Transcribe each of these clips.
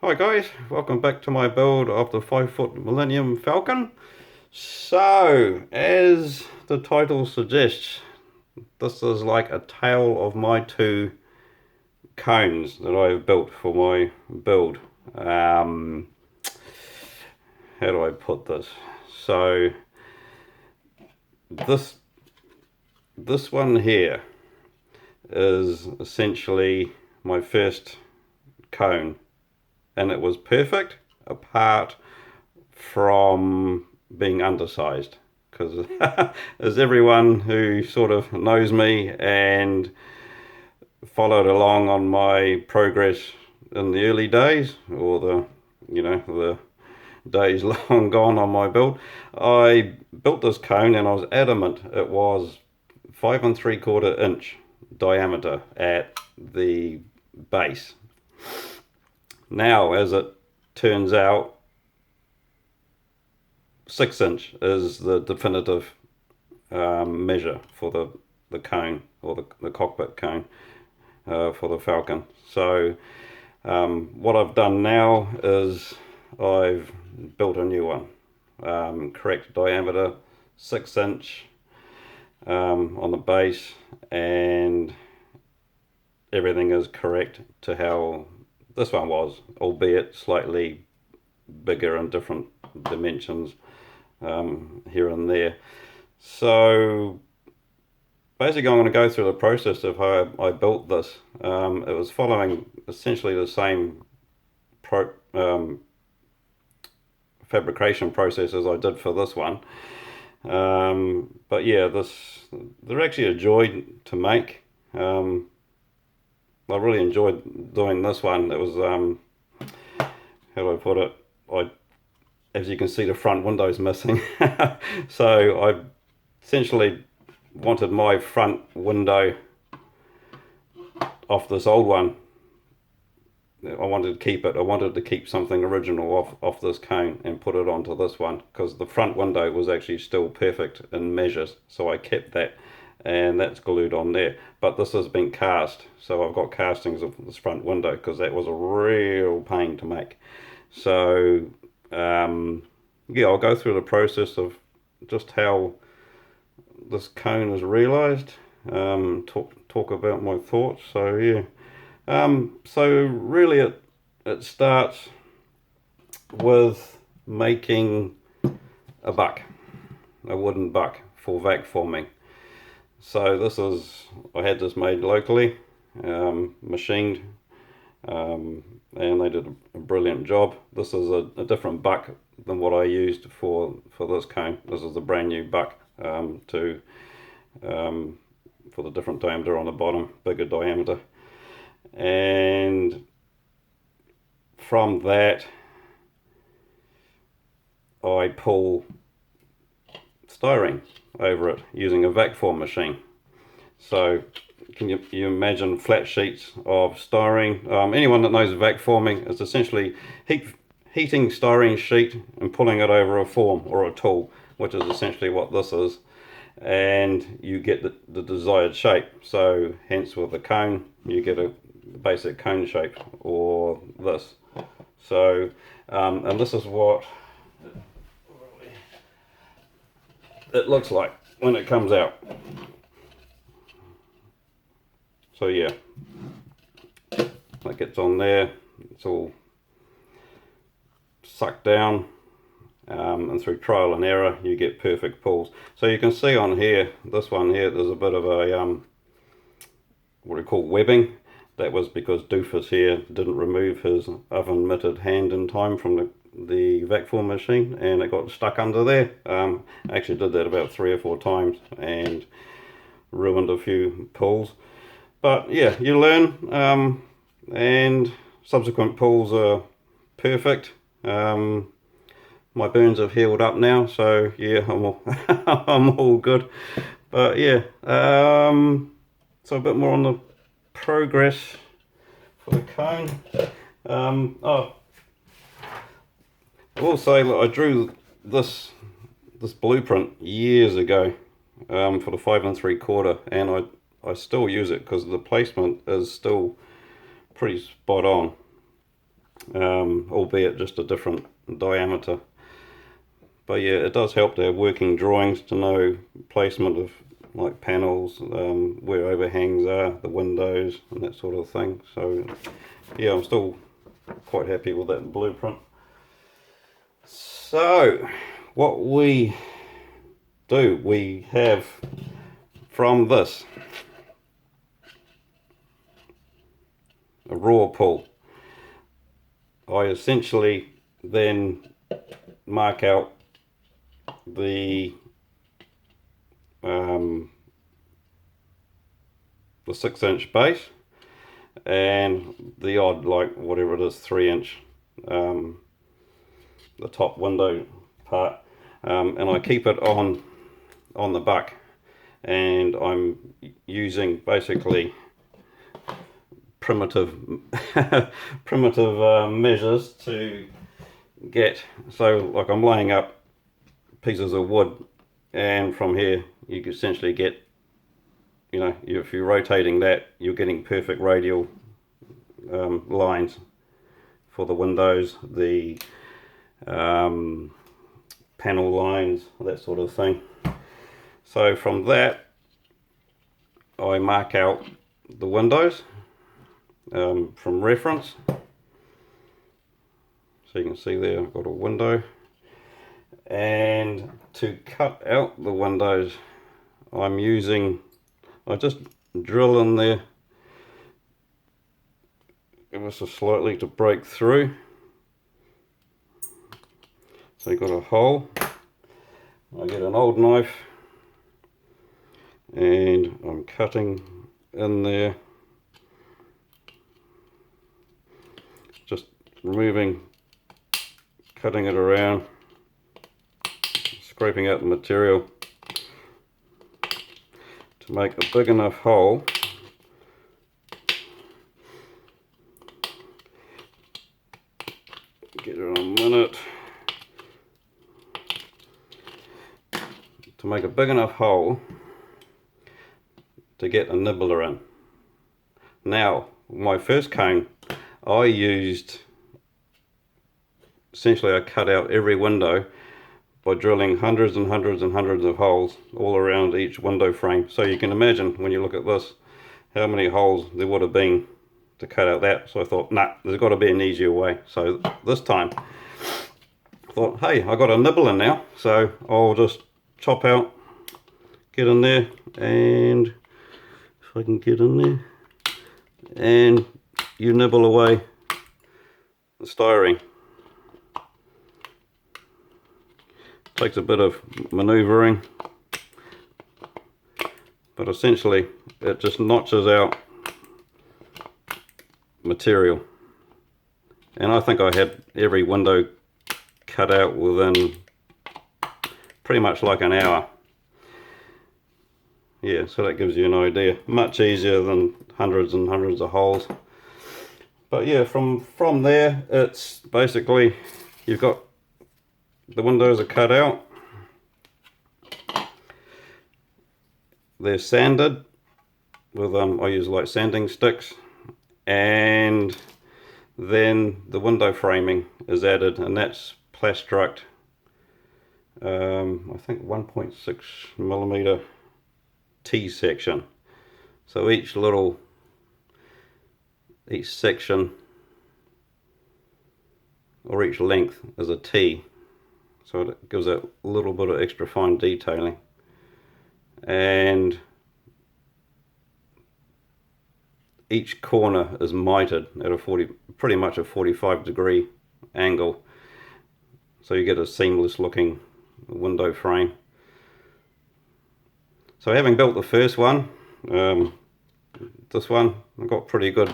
Hi guys, welcome back to my build of the 5-foot Millennium Falcon. So, as the title suggests, this is like a tale of my two cones that I've built for my build. How do I put this? So, this this one here is essentially my first cone, and it was perfect apart from being undersized, because as everyone who sort of knows me and followed along on my progress in the early days, or the days long gone on my build, I built this cone and I was adamant it was 5 3/4 inch diameter at the base. Now, as it turns out, 6 inch is the definitive measure for the cone, or the cockpit cone for the Falcon. So what I've done now is I've built a new one, correct diameter, 6 inch on the base, and everything is correct to how this one was, albeit slightly bigger in different dimensions here and there. So basically I'm going to go through the process of how I built this. It was following essentially the same fabrication process as I did for this one. But yeah, they're actually a joy to make. I really enjoyed doing this one. It was, how do I put it? As you can see, the front window's missing. So I essentially wanted my front window off this old one. I wanted to keep it. I wanted to keep something original off this cone and put it onto this one, because the front window was actually still perfect in measures. So I kept that, and that's glued on there. But this has been cast, so I've got castings of this front window, because that was a real pain to make. So yeah, I'll go through the process of just how this cone is realized, talk about my thoughts. So yeah, so really it starts with making a buck, a wooden buck for vac forming. So I had this made locally, machined, and they did a brilliant job. This is a different buck than what I used for this cone. This is a brand new buck, for the different diameter on the bottom, bigger diameter. And from that I pull styrene over it using a vac form machine. So can you imagine flat sheets of styrene? Anyone that knows vac forming, it's essentially heating styrene sheet and pulling it over a form or a tool, which is essentially what this is, and you get the desired shape. So hence with the cone you get a basic cone shape, or this. So and this is what it looks like when it comes out. So yeah, that gets on there, it's all sucked down, and through trial and error you get perfect pulls. So you can see on here, this one here, there's a bit of a what we call webbing. That was because Doofus here didn't remove his oven mitted hand in time from the vac form machine, and it got stuck under there. I actually did that about 3 or 4 times and ruined a few pulls. But yeah, you learn, and subsequent pulls are perfect. My burns have healed up now, so yeah, I'm all good. But yeah, so a bit more on the progress for the cone. I will say that I drew this blueprint years ago, for the 5 3/4, and I still use it because the placement is still pretty spot on. albeit just a different diameter. But yeah, it does help to have working drawings to know placement of like panels, where overhangs are, the windows and that sort of thing. So yeah, I'm still quite happy with that blueprint. So what we do, we have from this a raw pull. I essentially then mark out the 6-inch base and the odd, like whatever it is, 3-inch, the top window part, and I keep it on the buck, and I'm using basically primitive measures to get, so like I'm laying up pieces of wood, and from here you can essentially get, you know, if you're rotating that, you're getting perfect radial lines for the windows, the panel lines, that sort of thing. So from that I mark out the windows from reference. So you can see there I've got a window, and to cut out the windows I just drill in there ever so slightly to break through. So you've got a hole. I get an old knife and I'm cutting in there, just removing, cutting it around, scraping out the material to make a big enough hole get it in a minute, to make a big enough hole to get a nibbler in. Now my first cone I used, essentially I cut out every window by drilling hundreds and hundreds and hundreds of holes all around each window frame. So you can imagine when you look at this how many holes there would have been to cut out that. So I thought, nah, there's got to be an easier way. So this time I thought, hey, I got a nibbler now, so I'll just chop out, get in there, and if I can get in there, and you nibble away the styrene. Takes a bit of maneuvering, but essentially it just notches out material. And I think I had every window cut out within pretty much like an hour. Yeah, so that gives you an idea. Much easier than hundreds and hundreds of holes. But yeah, from there it's basically, you've got the windows are cut out, they're sanded with I use like sanding sticks, and then the window framing is added, and that's plastruct, I think 1.6 millimeter T section. So each section or each length is a T. So it gives it a little bit of extra fine detailing, and each corner is mited at a pretty much a 45-degree angle, so you get a seamless looking window frame. So having built the first one, this one I got pretty good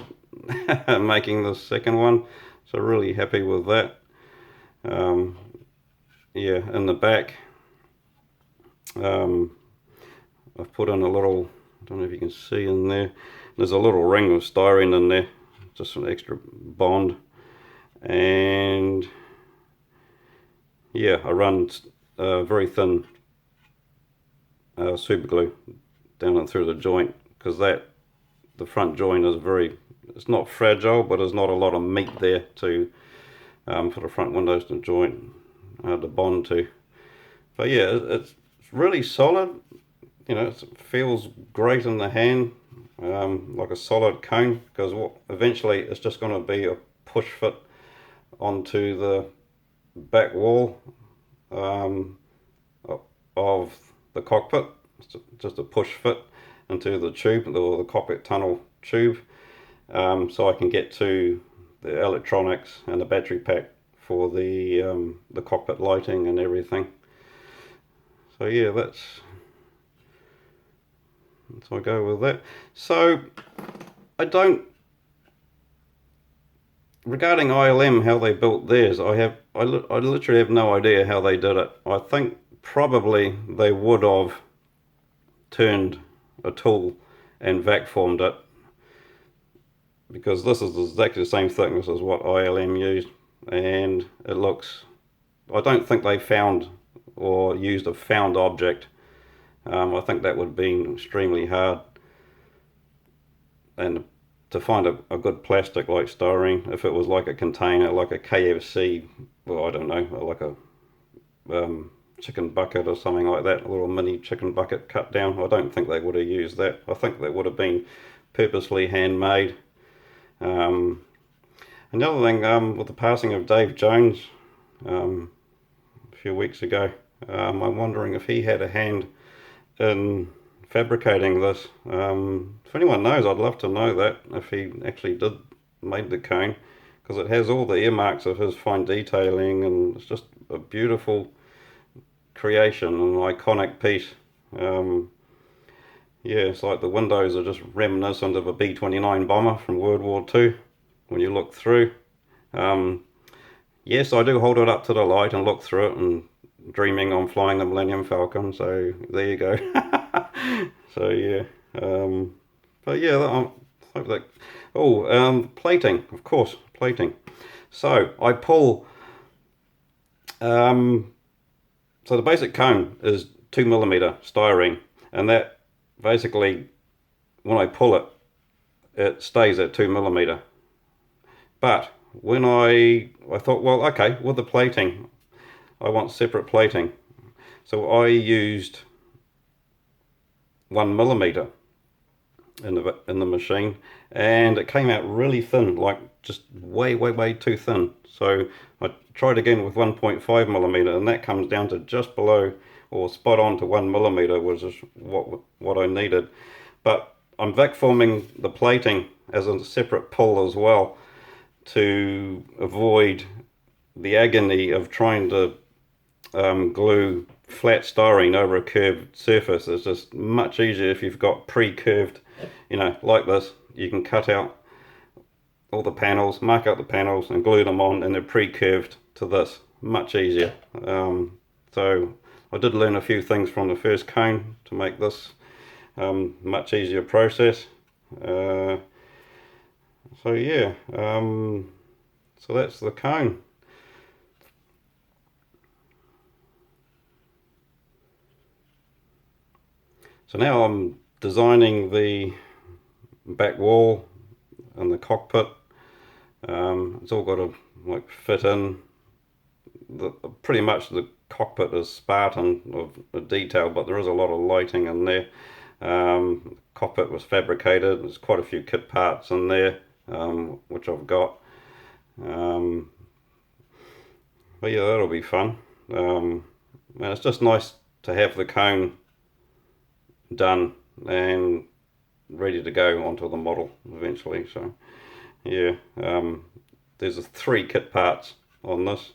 at making the second one, so really happy with that. Yeah, in the back I've put in a little, I don't know if you can see in there, there's a little ring of styrene in there, just an extra bond. And yeah, I run very thin super glue down and through the joint, because the front joint is very it's not fragile, but there's not a lot of meat there to for the front windows to join, to bond to. But yeah, it's really solid. It feels great in the hand, like a solid cone, because eventually it's just going to be a push fit onto the back wall of the cockpit. It's just a push fit into the tube, or the cockpit tunnel tube, so I can get to the electronics and the battery pack for the cockpit lighting and everything. So yeah, so I go with that. So I don't, regarding ILM, how they built theirs, I literally have no idea how they did it. I think probably they would have turned a tool and vac formed it, because this is exactly the same thickness as what ILM used, and it looks, I don't think they found or used a found object. I think that would have been extremely hard, and to find a good plastic like styrene, if it was like a container, like a KFC, well, I don't know, like a chicken bucket or something like that, a little mini chicken bucket cut down, I don't think they would have used that. I think that would have been purposely handmade. Another thing, with the passing of Dave Jones a few weeks ago, I'm wondering if he had a hand in fabricating this. If anyone knows, I'd love to know that, if he actually made the cone, because it has all the earmarks of his fine detailing, and it's just a beautiful creation, an iconic piece. Yeah, it's like the windows are just reminiscent of a B-29 bomber from World War II when you look through. Yes, I do hold it up to the light and look through it, and dreaming on flying the Millennium Falcon, so there you go. So yeah, but yeah, I hope that. Plating, of course, plating. So I pull. So the basic cone is 2mm styrene, and that basically, when I pull it, it stays at 2mm. But when I thought, well, okay, with the plating, I want separate plating, so I used 1mm in the machine, and it came out really thin, like just way too thin. So I tried again with 1.5mm, and that comes down to just below, or spot on to 1mm, which is what I needed. But I'm vac forming the plating as a separate pull as well, to avoid the agony of trying to glue flat styrene over a curved surface. It's just much easier if you've got pre-curved, like this. You can cut out all the panels, mark out the panels, and glue them on, and they're pre-curved to this. Much easier. So I did learn a few things from the first cone to make this much easier process. So yeah, so that's the cone. So now I'm designing the back wall and the cockpit. It's all got to fit in. Pretty much the cockpit is Spartan of detail, but there is a lot of lighting in there. The cockpit was fabricated. There's quite a few kit parts in there, which I've got. But yeah, that'll be fun. And it's just nice to have the cone done and ready to go onto the model eventually. So yeah, there's 3 kit parts on this.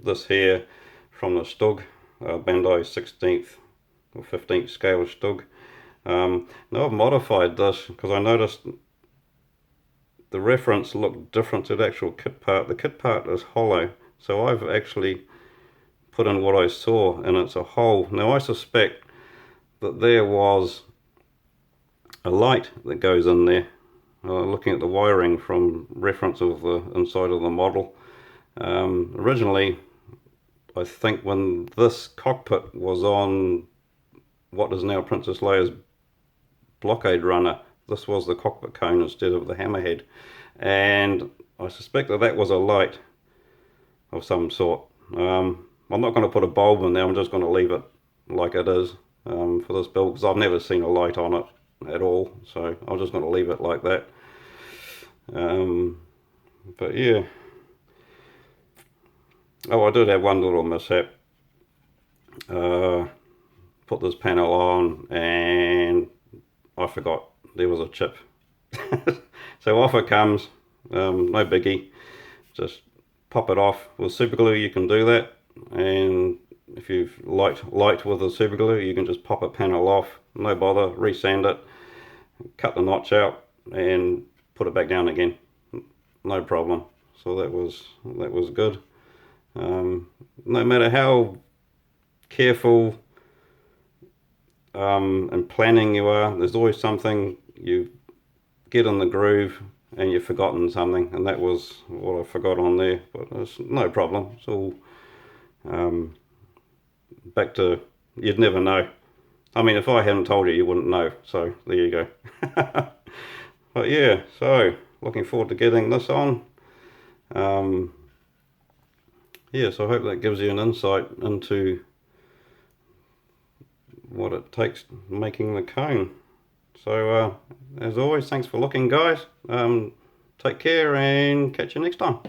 This here from the Stug, Bandai 16th or 15th scale Stug. Now I've modified this because I noticed the reference looked different to the actual kit part. The kit part is hollow, so I've actually put in what I saw, and it's a hole. Now I suspect that there was a light that goes in there, looking at the wiring from reference of the inside of the model. Originally, I think when this cockpit was on what is now Princess Leia's blockade runner, this was the cockpit cone instead of the hammerhead, and I suspect that that was a light of some sort. I'm not going to put a bulb in there, I'm just going to leave it like it is for this build, because I've never seen a light on it at all, so I'm just going to leave it like that. But yeah. Oh, I did have one little mishap. Put this panel on and I forgot there was a chip. So off it comes, no biggie. Just pop it off with super glue. You can do that, and if you've light with the super glue, you can just pop a panel off, no bother, resand it, cut the notch out and put it back down again, no problem. So that was good. No matter how careful and planning you are, there's always something you get in the groove and you've forgotten something, and that was what I forgot on there, but it's no problem. It's all back to, you'd never know. I mean, if I hadn't told you, you wouldn't know, so there you go. But yeah, so looking forward to getting this on. Yeah, so I hope that gives you an insight into what it takes making the cone. So as always, thanks for looking, guys. Take care and catch you next time.